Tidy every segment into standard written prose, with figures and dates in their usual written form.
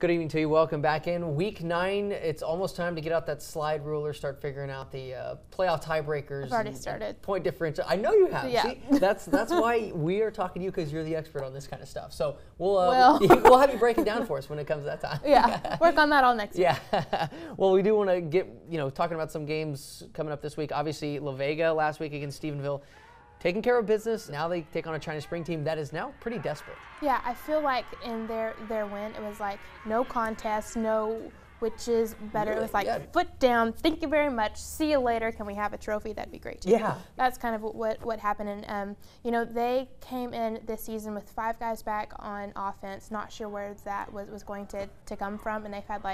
Good evening to you. Welcome back in. Week 9, it's almost time to get out that slide ruler, start figuring out the playoff tiebreakers. I've already started. Point differential. I know you have. Yeah. See, that's why we are talking to you, because you're the expert on this kind of stuff. So we'll have you break it down for us when it comes to that time. Yeah, work on that all next week. Yeah. Well, we do want to get, talking about some games coming up this week. Obviously, La Vega last week against Stephenville. Taking care of business. Now they take on a China Spring team that is now pretty desperate. Yeah, I feel like in their win, it was like no contest, no which is better. Really? It was like foot down, thank you very much, see you later, can we have a trophy? That'd be great too. Yeah. That's kind of what happened. And, they came in this season with 5 guys back on offense, not sure where that was going to come from, and they've had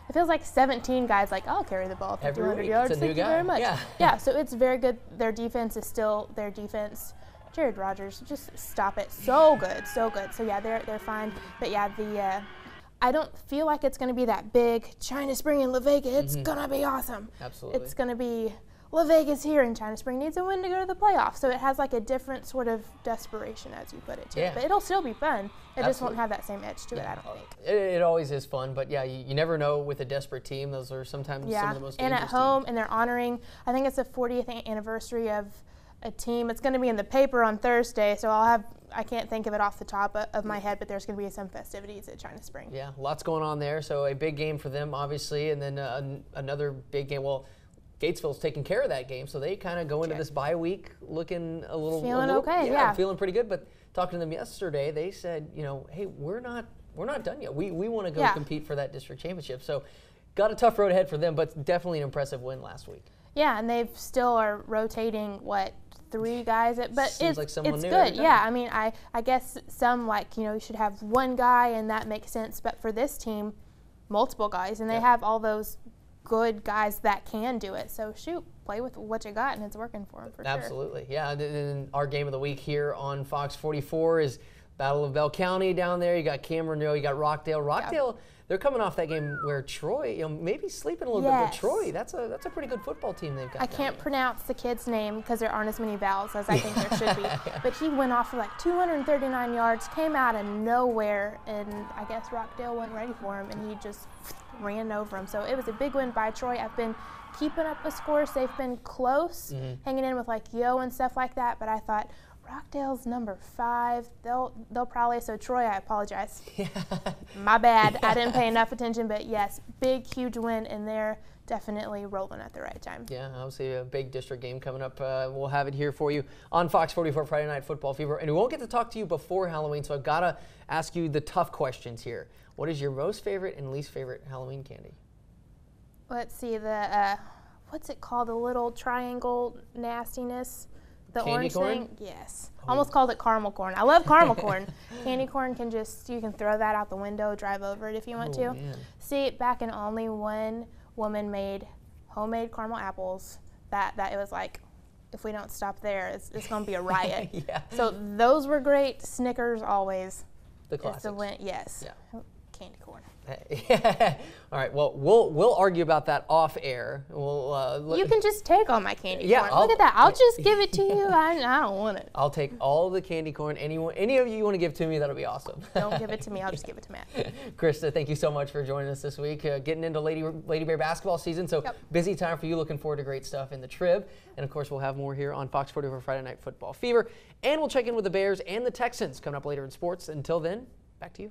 it feels like 17 guys I'll carry the ball for 200 yards. Thank you very much. Yeah, so it's very good. Their defense is still their defense. Jared Rogers, just stop it. So good, so good. So yeah, they're fine. But yeah, I don't feel like it's going to be that big China Spring and La Vega. It's going to be awesome. Absolutely. It's going to be La Vega's here and China Spring needs a win to go to the playoffs. So it has a different sort of desperation, as you put it, too. Yeah. But it'll still be fun. It just won't have that same edge to it, I don't think. It always is fun, but yeah, you never know with a desperate team. Those are sometimes some of the most dangerous and at home, teams. And they're honoring, I think it's the 40th anniversary of a team. It's going to be in the paper on Thursday, so I can't think of it off the top of my head, but there's going to be some festivities at China Spring. Yeah, lots going on there. So a big game for them, obviously, and then another big game. Well, Gatesville's taking care of that game, so they kind of go into this bye week looking feeling okay. Yeah, feeling pretty good. But talking to them yesterday, they said, hey, we're not done yet. We want to go compete for that district championship. So got a tough road ahead for them, but definitely an impressive win last week. Yeah, and they still are rotating 3 guys, but Seems like someone it's new good. Yeah, I mean, I guess some you should have one guy and that makes sense, but for this team, multiple guys, and they have all those good guys that can do it. So shoot, play with what you got, and it's working for them for sure. Absolutely, yeah. And our game of the week here on Fox 44 is Battle of Bell County down there. You got Cameron, you got Rockdale. Rockdale, they're coming off that game where Troy, maybe sleeping a little bit, but Troy, that's a pretty good football team they've got. I can't pronounce the kid's name because there aren't as many vowels as I think there should be. But he went off for 239 yards, came out of nowhere, and I guess Rockdale wasn't ready for him, and he just ran over him. So it was a big win by Troy. I've been keeping up the scores. They've been close, hanging in with Yo and stuff like that, but I thought Rockdale's number 5. They'll probably, so Troy, I apologize. My bad. I didn't pay enough attention, but yes, big, huge win, and they're definitely rolling at the right time. Yeah, obviously a big district game coming up. We'll have it here for you on Fox 44 Friday Night Football Fever. And we won't get to talk to you before Halloween, so I've got to ask you the tough questions here. What is your most favorite and least favorite Halloween candy? Let's see, what's it called? The little triangle nastiness? The candy orange corn? thing? Yes. Almost called it caramel corn. I love caramel corn. Candy corn you can throw that out the window, drive over it if you want to. Man. See, back in only one woman made homemade caramel apples, that it was if we don't stop there, it's going to be a riot. Yeah. So those were great. Snickers always. The classics. Yes. Yeah. Candy corn. All right. Well, we'll argue about that off air. You can just take all my candy corn. Look at that. I'll just give it to you. I don't want it. I'll take all the candy corn. Any of you want to give to me, that'll be awesome. Don't give it to me. I'll just give it to Matt. Krista, thank you so much for joining us this week. Getting into Lady Bear basketball season, so busy time for you. Looking forward to great stuff in the Trib. And, of course, we'll have more here on Fox 44 Friday Night Football Fever. And we'll check in with the Bears and the Texans coming up later in sports. Until then, back to you.